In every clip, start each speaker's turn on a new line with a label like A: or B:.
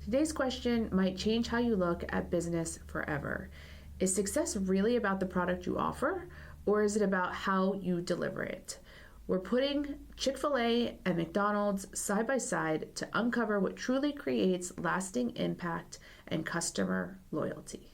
A: Today's question might change how you look at business forever. Is success really about the product you offer, or is it about how you deliver it? We're putting Chick-fil-A and McDonald's side by side to uncover what truly creates lasting impact and customer loyalty.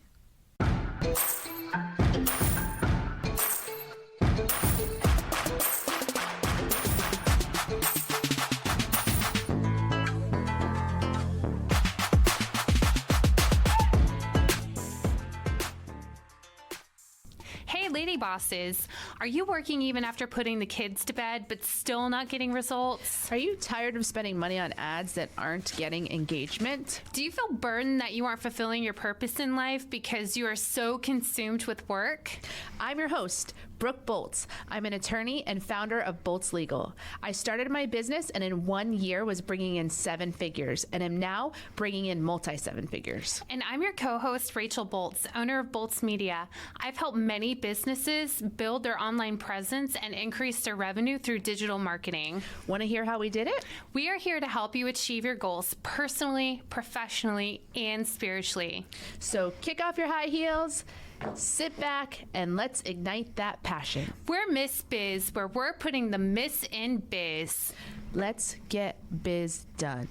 B: Lady bosses, are you working even after putting the kids to bed but still not getting results?
A: Are you tired of spending money on ads that aren't getting engagement?
B: Do you feel burdened that you aren't fulfilling your purpose in life because you are so consumed with work?
A: I'm your host, Brooke Boltz. I'm an attorney and founder of Boltz Legal. I started my business and in 1 year was bringing in 7 figures and am now bringing in multi-7 figures.
B: And I'm your co-host, Rachel Boltz, owner of Boltz Media. I've helped many businesses build their online presence and increase their revenue through digital marketing.
A: Want to hear how we did it?
B: We are here to help you achieve your goals personally, professionally, and spiritually.
A: So kick off your high heels, sit back, and let's ignite that passion.
B: We're Miss Biz, where we're putting the Miss in biz.
A: Let's get biz done.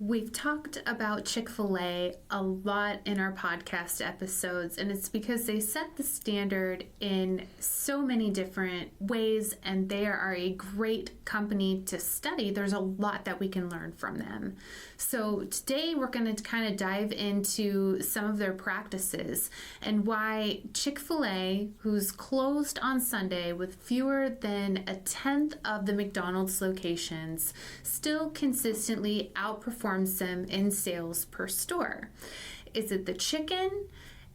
C: We've talked about Chick-fil-A a lot in our podcast episodes, and it's because they set the standard in so many different ways, and they are a great company to study. There's a lot that we can learn from them. So today we're going to kind of dive into some of their practices and why Chick-fil-A, who's closed on Sunday with fewer than 1/10 of the McDonald's locations, still consistently outperforms them in sales per store. Is it the chicken,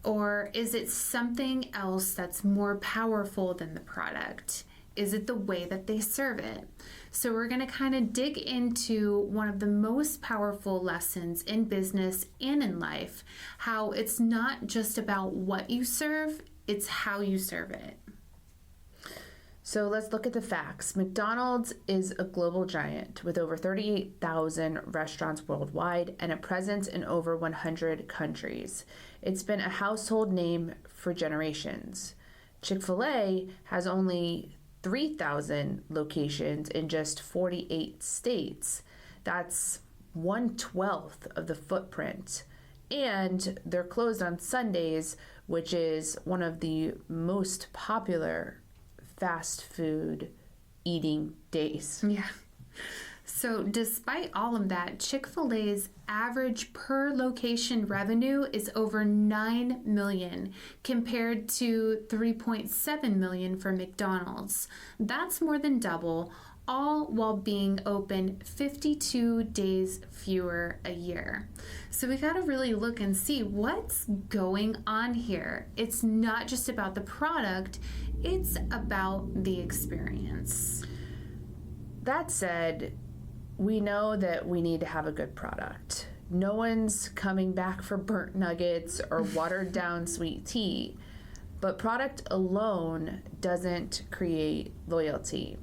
C: or is it something else that's more powerful than the product? Is it the way that they serve it? So we're going to kind of dig into one of the most powerful lessons in business and in life, how it's not just about what you serve, it's how you serve it.
A: So let's look at the facts. McDonald's is a global giant with over 38,000 restaurants worldwide and a presence in over 100 countries. It's been a household name for generations. Chick-fil-A has only 3,000 locations in just 48 states. That's 1/12 of the footprint. And they're closed on Sundays, which is one of the most popular fast food eating days.
C: Yeah. So despite all of that, Chick-fil-A's average per location revenue is over $9 million compared to $3.7 million for McDonald's. That's more than double, all while being open 52 days fewer a year. So we got to really look and see what's going on here. It's not just about the product, it's about the experience.
A: That said, we know that we need to have a good product. No one's coming back for burnt nuggets or watered down sweet tea, but product alone doesn't create loyalty.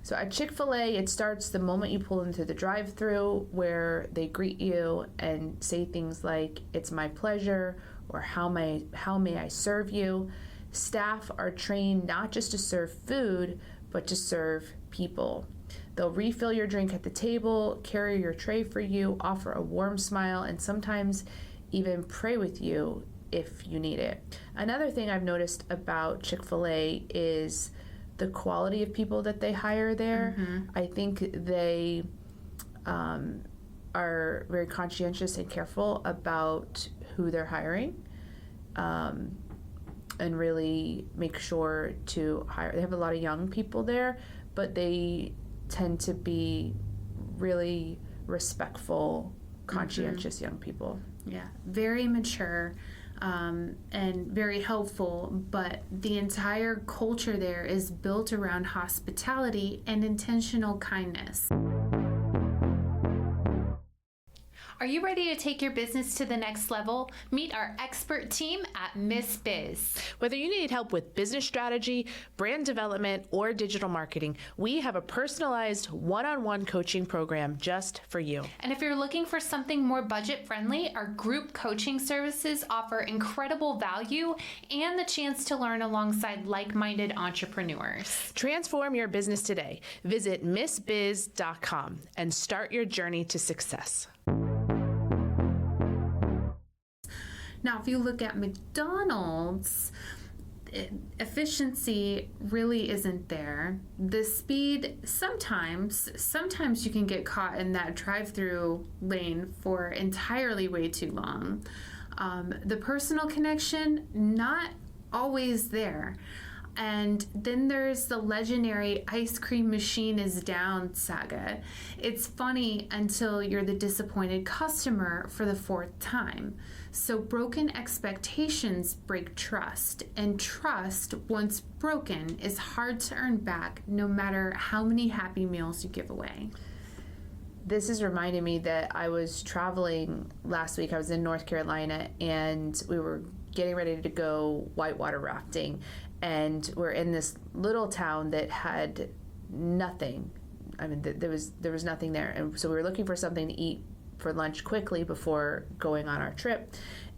A: So at Chick-fil-A, it starts the moment you pull into the drive-thru, where they greet you and say things like, "It's my pleasure," or how may I serve you? Staff are trained not just to serve food, but to serve people. They'll refill your drink at the table, carry your tray for you, offer a warm smile, and sometimes even pray with you if you need it. Another thing I've noticed about Chick-fil-A is the quality of people that they hire there. Mm-hmm. I think they are very conscientious and careful about who they're hiring, and really make sure to hire. They have a lot of young people there, but they tend to be really respectful, conscientious young people.
C: Yeah, very mature and very helpful, but the entire culture there is built around hospitality and intentional kindness.
B: Are you ready to take your business to the next level? Meet our expert team at Miss Biz.
A: Whether you need help with business strategy, brand development, or digital marketing, we have a personalized one-on-one coaching program just for you.
B: And if you're looking for something more budget friendly, our group coaching services offer incredible value and the chance to learn alongside like-minded entrepreneurs.
A: Transform your business today. Visit missbiz.com and start your journey to success.
C: Now, if you look at McDonald's, efficiency really isn't there. The speed, sometimes you can get caught in that drive-through lane for entirely way too long. The personal connection, not always there. And then there's the legendary ice cream machine is down saga. It's funny until you're the disappointed customer for the fourth time. So broken expectations break trust, and trust, once broken, is hard to earn back no matter how many Happy Meals you give away.
A: This is reminding me that I was traveling last week. I was in North Carolina, and we were getting ready to go whitewater rafting. And we're in this little town that had nothing. I mean, there was nothing there. And so we were looking for something to eat for lunch quickly before going on our trip.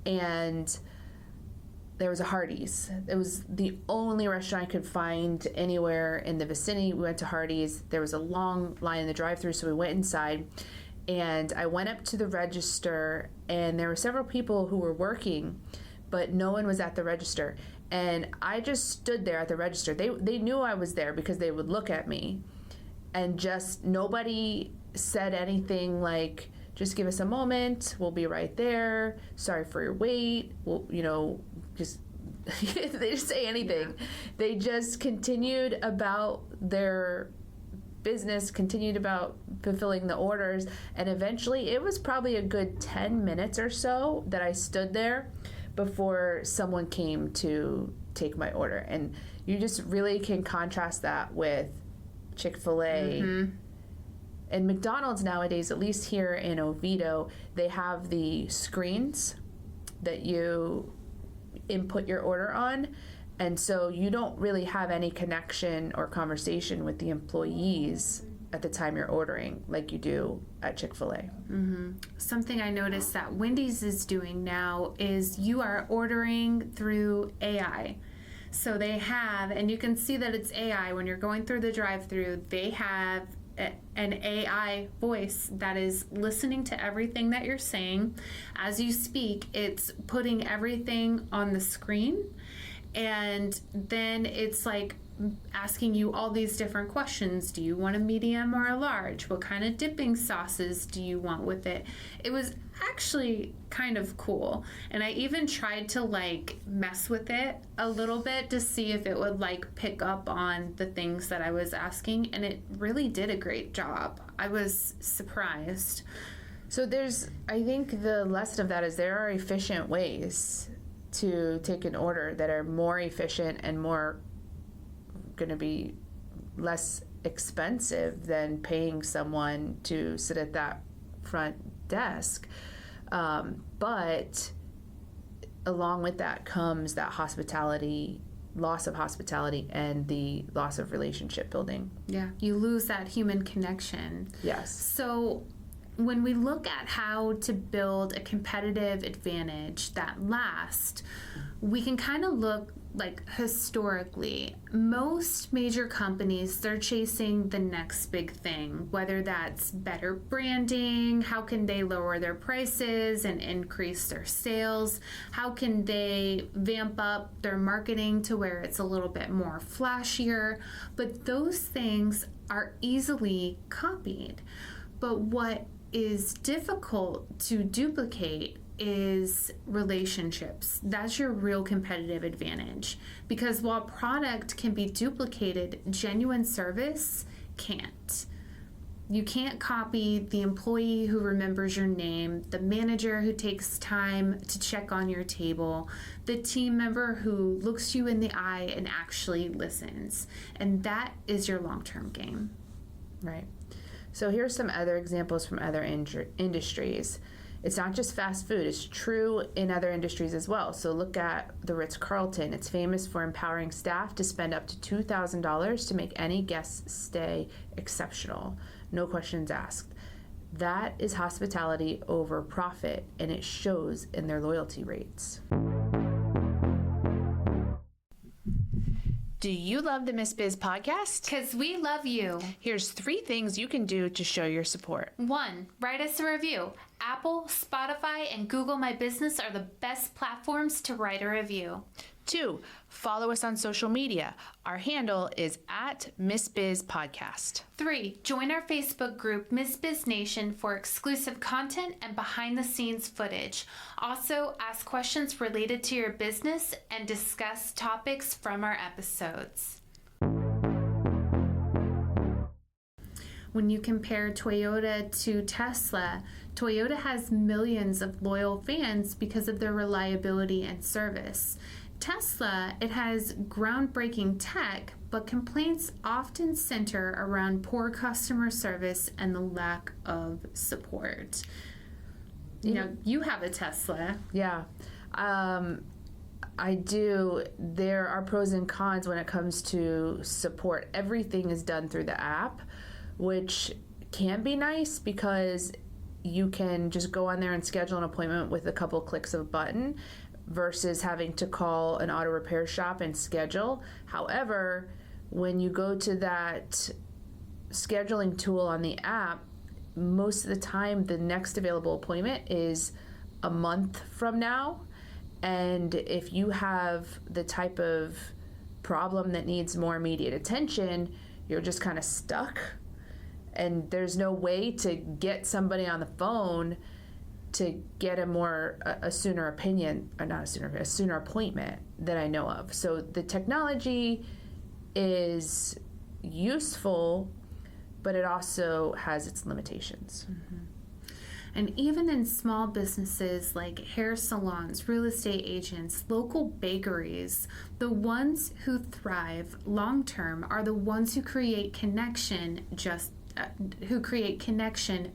A: And there was a Hardee's. It was the only restaurant I could find anywhere in the vicinity. We went to Hardee's. There was a long line in the drive-thru, so we went inside. And I went up to the register, and there were several people who were working, but no one was at the register. And I just stood there at the register. They knew I was there because they would look at me, and just nobody said anything like, just give us a moment, we'll be right there, sorry for your wait, just they didn't say anything. Yeah. They just continued about their business, continued about fulfilling the orders, and eventually it was probably a good 10 minutes or so that I stood there before someone came to take my order. And you just really can contrast that with Chick-fil-A. Mm-hmm. And McDonald's nowadays, at least here in Oviedo, they have the screens that you input your order on. And so you don't really have any connection or conversation with the employees at the time you're ordering like you do at Chick-fil-A.
C: Mm-hmm. Something I noticed that Wendy's is doing now is you are ordering through AI. So they have, and you can see that it's AI when you're going through the drive-thru, they have an AI voice that is listening to everything that you're saying. As you speak, it's putting everything on the screen, and then it's like asking you all these different questions. Do you want a medium or a large? What kind of dipping sauces do you want with it? It was actually kind of cool. And I even tried to mess with it a little bit to see if it would pick up on the things that I was asking. And it really did a great job. I was surprised.
A: So I think the lesson of that is there are efficient ways to take an order that are more efficient and more going to be less expensive than paying someone to sit at that front desk. But along with that comes that loss of hospitality and the loss of relationship building.
C: Yeah, you lose that human connection.
A: Yes.
C: So when we look at how to build a competitive advantage that lasts, we can kind of look historically. Most major companies, they're chasing the next big thing, whether that's better branding, how can they lower their prices and increase their sales, how can they vamp up their marketing to where it's a little bit more flashier, but those things are easily copied. But what is difficult to duplicate is relationships. That's your real competitive advantage. Because while product can be duplicated, genuine service can't. You can't copy the employee who remembers your name, the manager who takes time to check on your table, the team member who looks you in the eye and actually listens. And that is your long-term game.
A: Right. So here's some other examples from other industries. It's not just fast food, it's true in other industries as well. So look at the Ritz-Carlton. It's famous for empowering staff to spend up to $2,000 to make any guest's stay exceptional. No questions asked. That is hospitality over profit, and it shows in their loyalty rates. Do you love the Miss Biz podcast?
C: Because we love you.
A: Here's 3 things you can do to show your support.
C: 1, write us a review. Apple, Spotify, and Google My Business are the best platforms to write a review.
A: 2, follow us on social media. Our handle is @MissBizPodcast.
C: 3, join our Facebook group, Miss Biz Nation, for exclusive content and behind-the-scenes footage. Also, ask questions related to your business and discuss topics from our episodes. When you compare Toyota to Tesla, Toyota has millions of loyal fans because of their reliability and service. Tesla, it has groundbreaking tech, but complaints often center around poor customer service and the lack of support. You know, you have a Tesla.
A: Yeah, I do. There are pros and cons when it comes to support. Everything is done through the app, which can be nice because you can just go on there and schedule an appointment with a couple clicks of a button versus having to call an auto repair shop and schedule. However, when you go to that scheduling tool on the app, most of the time the next available appointment is a month from now. And if you have the type of problem that needs more immediate attention, you're just kind of stuck. And there's no way to get somebody on the phone to get a sooner opinion, or not a sooner appointment that I know of. So the technology is useful, but it also has its limitations.
C: Mm-hmm. And even in small businesses like hair salons, real estate agents, local bakeries, the ones who thrive long term are the ones who create connection,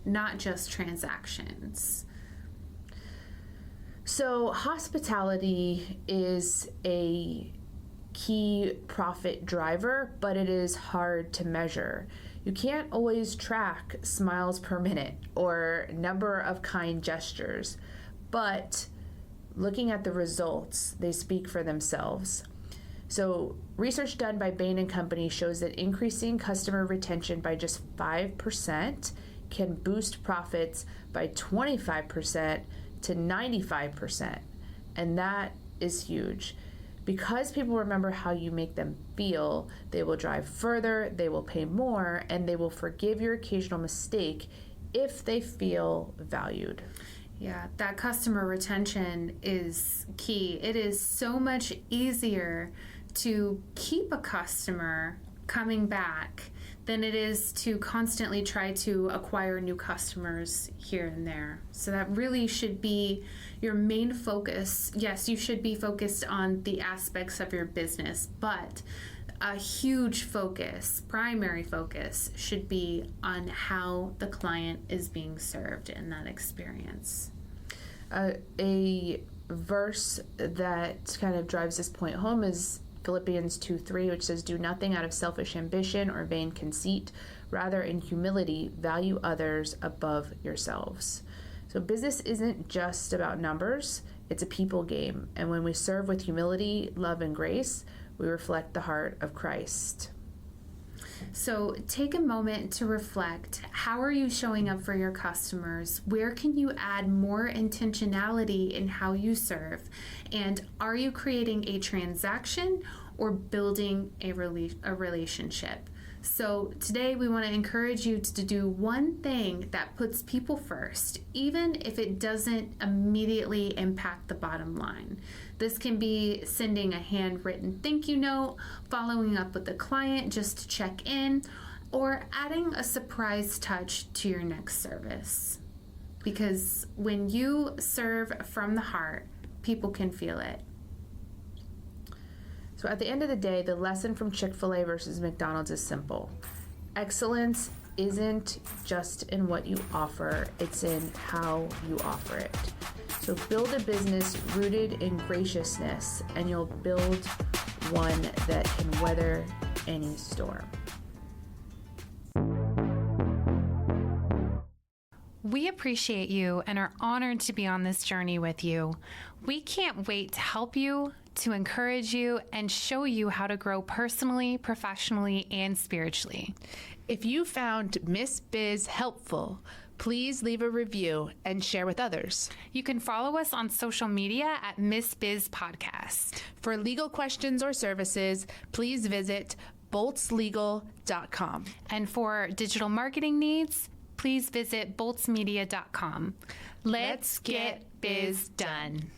C: not just transactions.
A: So hospitality is a key profit driver, but it is hard to measure. You can't always track smiles per minute or number of kind gestures, but looking at the results, they speak for themselves. So research done by Bain & Company shows that increasing customer retention by just 5% can boost profits by 25% to 95%. And that is huge. Because people remember how you make them feel, they will drive further, they will pay more, and they will forgive your occasional mistake if they feel valued.
C: Yeah, that customer retention is key. It is so much easier to keep a customer coming back than it is to constantly try to acquire new customers here and there. So that really should be your main focus. Yes, you should be focused on the aspects of your business, but a huge focus, primary focus, should be on how the client is being served in that experience.
A: A verse that kind of drives this point home is Philippians 2:3, which says, "Do nothing out of selfish ambition or vain conceit. Rather, in humility, value others above yourselves." So business isn't just about numbers. It's a people game. And when we serve with humility, love, and grace, we reflect the heart of Christ.
C: So take a moment to reflect. How are you showing up for your customers? Where can you add more intentionality in how you serve? And are you creating a transaction or building a relationship? So today we want to encourage you to do one thing that puts people first, even if it doesn't immediately impact the bottom line. This can be sending a handwritten thank you note, following up with the client just to check in, or adding a surprise touch to your next service. Because when you serve from the heart, people can feel it.
A: So at the end of the day, the lesson from Chick-fil-A versus McDonald's is simple. Excellence isn't just in what you offer, it's in how you offer it. So build a business rooted in graciousness, and you'll build one that can weather any storm.
B: We appreciate you and are honored to be on this journey with you. We can't wait to help you, to encourage you, and show you how to grow personally, professionally, and spiritually.
A: If you found Miss Biz helpful, please leave a review and share with others.
B: You can follow us on social media at Miss Biz Podcast.
A: For legal questions or services, please visit boltslegal.com.
B: And for digital marketing needs, please visit boltsmedia.com. Let's get biz done.